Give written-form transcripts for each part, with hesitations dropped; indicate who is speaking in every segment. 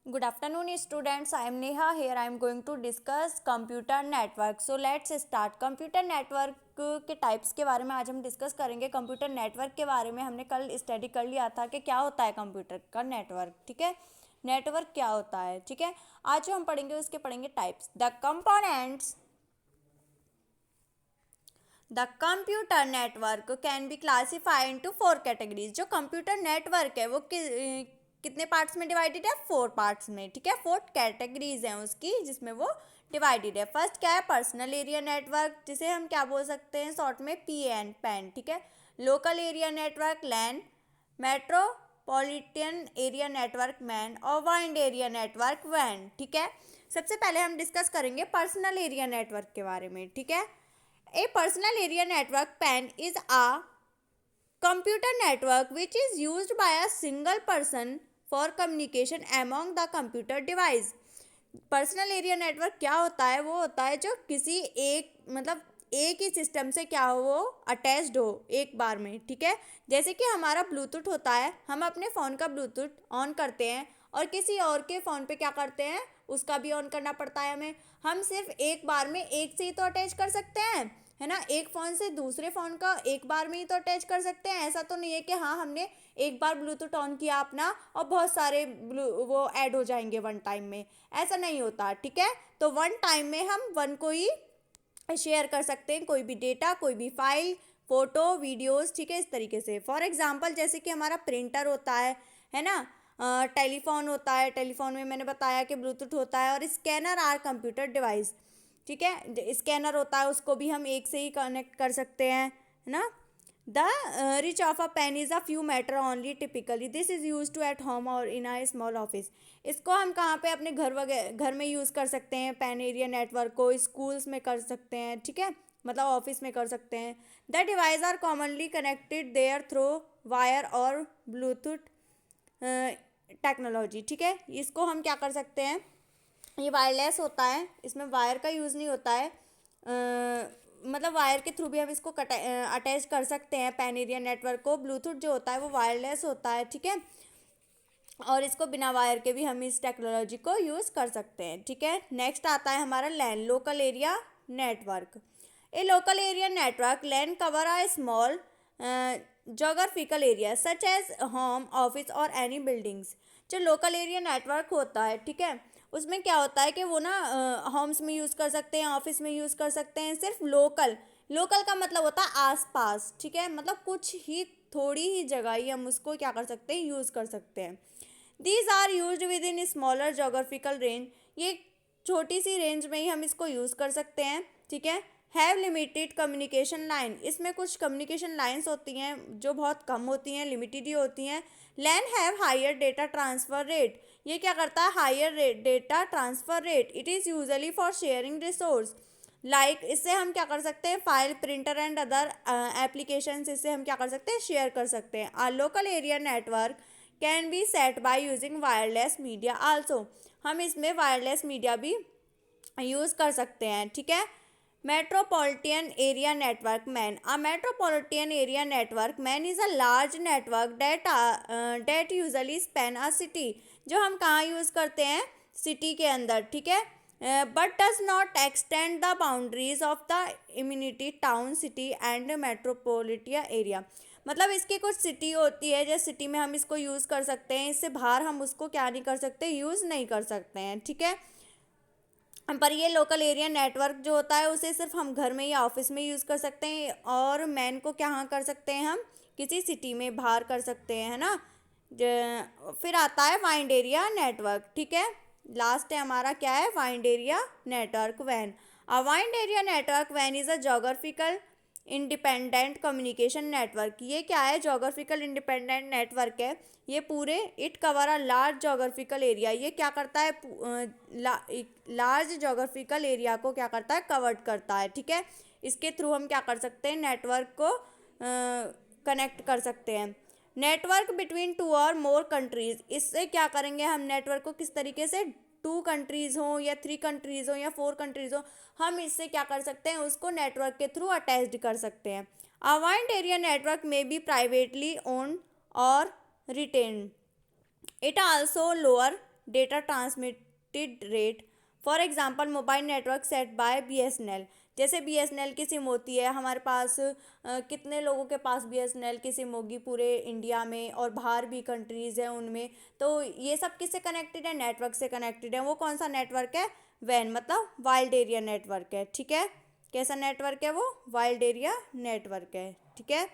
Speaker 1: Good afternoon, students. I am Neha. Here I am going to discuss computer network. So let's start. Computer network के types के बारे में आज हम discuss करेंगे. कंप्यूटर नेटवर्क के बारे में हमने कल स्टडी कर लिया था कि क्या होता है कंप्यूटर का नेटवर्क. ठीक है, नेटवर्क क्या होता है. ठीक है, आज जो हम पढ़ेंगे उसके पढ़ेंगे types. The computer network can B classify into 4 categories. जो कंप्यूटर नेटवर्क है वो कितने पार्ट्स में डिवाइडेड है? 4 पार्ट्स में. ठीक है, 4 कैटेगरीज हैं उसकी जिसमें वो डिवाइडेड है. फर्स्ट क्या है? पर्सनल एरिया नेटवर्क, जिसे हम क्या बोल सकते हैं शॉर्ट में? PAN, pan. ठीक है, लोकल एरिया नेटवर्क लैन, मेट्रोपॉलिटन एरिया नेटवर्क मैन और वाइड एरिया नेटवर्क वैन. ठीक है, सबसे पहले हम डिस्कस करेंगे पर्सनल एरिया नेटवर्क के बारे में. ठीक है, a personal area network PAN is a computer network which is used by a single person for communication among the computer device. Personal area network क्या होता है? वो होता है जो किसी एक मतलब एक ही सिस्टम से क्या हो, वो अटैच्ड हो एक बार में. ठीक है, जैसे कि हमारा ब्लूटूथ होता है, हम अपने फ़ोन का ब्लूटूथ ऑन करते हैं और किसी और के फ़ोन पे क्या करते हैं, उसका भी ऑन करना पड़ता है हमें. हम सिर्फ एक बार में एक से ही तो अटैच कर सकते हैं, है ना. एक फ़ोन से दूसरे फ़ोन का एक बार में ही तो अटैच कर सकते हैं. ऐसा तो नहीं है कि हाँ हमने एक बार ब्लूटूथ ऑन किया अपना और बहुत सारे वो ऐड हो जाएंगे वन टाइम में. ऐसा नहीं होता. ठीक है, तो वन टाइम में हम वन को ही शेयर कर सकते हैं, कोई भी डेटा, कोई भी फाइल, फोटो, वीडियोस. ठीक है, इस तरीके से. फॉर एग्जांपल जैसे कि हमारा प्रिंटर होता है ना. टेलीफोन होता है, टेलीफोन में मैंने बताया कि ब्लूटूथ होता है. और स्कैनर आर कंप्यूटर डिवाइस. ठीक है, स्कैनर होता है, उसको भी हम एक से ही कनेक्ट कर सकते हैं, है ना. The reach of a PAN is a few metre only. Typically this is use to at home और इन a स्मॉल ऑफिस. इसको हम कहाँ पे अपने घर में यूज़ कर सकते हैं. पैन एरिया नेटवर्क को स्कूल्स में कर सकते हैं. ठीक है, मतलब ऑफिस में कर सकते हैं. The device are commonly connected there through wire और ब्लूटूथ टेक्नोलॉजी. ठीक है, इसको हम क्या कर सकते हैं, ये वायरलेस होता है, इसमें वायर का यूज़ नहीं होता है. मतलब वायर के थ्रू भी हम इसको अटैच कर सकते हैं पैन एरिया नेटवर्क को. ब्लूटूथ जो होता है वो वायरलेस होता है. ठीक है, और इसको बिना वायर के भी हम इस टेक्नोलॉजी को यूज़ कर सकते हैं. ठीक है, नेक्स्ट आता है हमारा LAN, local area network. A local area network LAN cover a small geographical area such as home, office और एनी बिल्डिंग्स. जो लोकल एरिया नेटवर्क होता है, ठीक है, उसमें क्या होता है कि वो ना होम्स में यूज़ कर सकते हैं, ऑफिस में यूज़ कर सकते हैं. सिर्फ लोकल, लोकल का मतलब होता है आसपास. ठीक है, मतलब कुछ ही थोड़ी ही जगह ही हम उसको क्या कर सकते हैं, यूज़ कर सकते हैं. These are use within smaller geographical range. ये छोटी सी रेंज में ही हम इसको यूज़ कर सकते हैं. ठीक है, हैव लिमिटेड कम्युनिकेशन लाइन. इसमें कुछ कम्युनिकेशन लाइन्स होती हैं जो बहुत कम होती हैं, लिमिटेड ही होती हैं. LAN have higher data transfer rate. ये क्या करता है, higher data transfer rate. It is usually for sharing resource like, इससे हम क्या कर सकते हैं, file, printer and other applications, इससे हम क्या कर सकते हैं, शेयर कर सकते हैं. A local area network can be set by using wireless media also. हम इसमें वायरलेस मीडिया भी यूज़ कर सकते हैं. ठीक है, metropolitan area network MAN. A metropolitan area network MAN is a large network that usually span a city. जो हम कहाँ यूज़ करते हैं, सिटी के अंदर. ठीक है, but does not extend the boundaries of the immunity town, city and metropolitan area. मतलब इसकी कुछ सिटी होती है, जैसे सिटी में हम इसको यूज़ कर सकते हैं, इससे बाहर हम उसको क्या नहीं कर सकते, यूज़ नहीं कर सकते हैं. ठीक है, पर ये लोकल एरिया नेटवर्क जो होता है उसे सिर्फ हम घर में या ऑफिस में यूज़ कर सकते हैं. और मैन को क्या कर सकते हैं, हम किसी सिटी में बाहर कर सकते हैं, है ना. फिर आता है वाइड एरिया नेटवर्क. ठीक है, लास्ट है हमारा क्या है, wide area network van. A wide area network van is a geographical independent communication network. ये क्या है, जोग्राफिकल इंडिपेंडेंट नेटवर्क है. ये पूरे it cover a large geographical area. ये क्या करता है, लार्ज जोग्राफिकल एरिया को क्या करता है, कवर्ड करता है. ठीक है, इसके थ्रू हम क्या कर सकते हैं, नेटवर्क को कनेक्ट कर सकते हैं. नेटवर्क बिटवीन टू और मोर कंट्रीज. इससे क्या करेंगे हम, नेटवर्क को किस तरीके से, 2 कंट्रीज़ हों या 3 कंट्रीज़ हों या 4 कंट्रीज़ हों, हम इससे क्या कर सकते हैं, उसको नेटवर्क के थ्रू अटैच्ड कर सकते हैं. A wide area network may be privately owned और रिटेन. It also lower data transmitted rate. For example mobile network set by BSNL। जैसे BSNL की सिम होती है, हमारे पास कितने लोगों के पास BSNL की सिम होगी पूरे इंडिया में, और बाहर भी कंट्रीज़ हैं उनमें। तो ये सब किससे कनेक्टेड है? नेटवर्क से कनेक्टेड है। वो कौन सा नेटवर्क है? वैन, मतलब वाइल्ड एरिया नेटवर्क है। ठीक है, कैसा नेटवर्क है वो? वाइल्ड एरिया नेटवर्क है। ठीक है,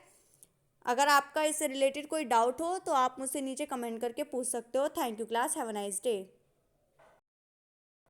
Speaker 1: अगर आपका इससे रिलेटेड कोई डाउट हो तो आप मुझसे नीचे कमेंट करके पूछ सकते हो। Thank you class, have a nice day.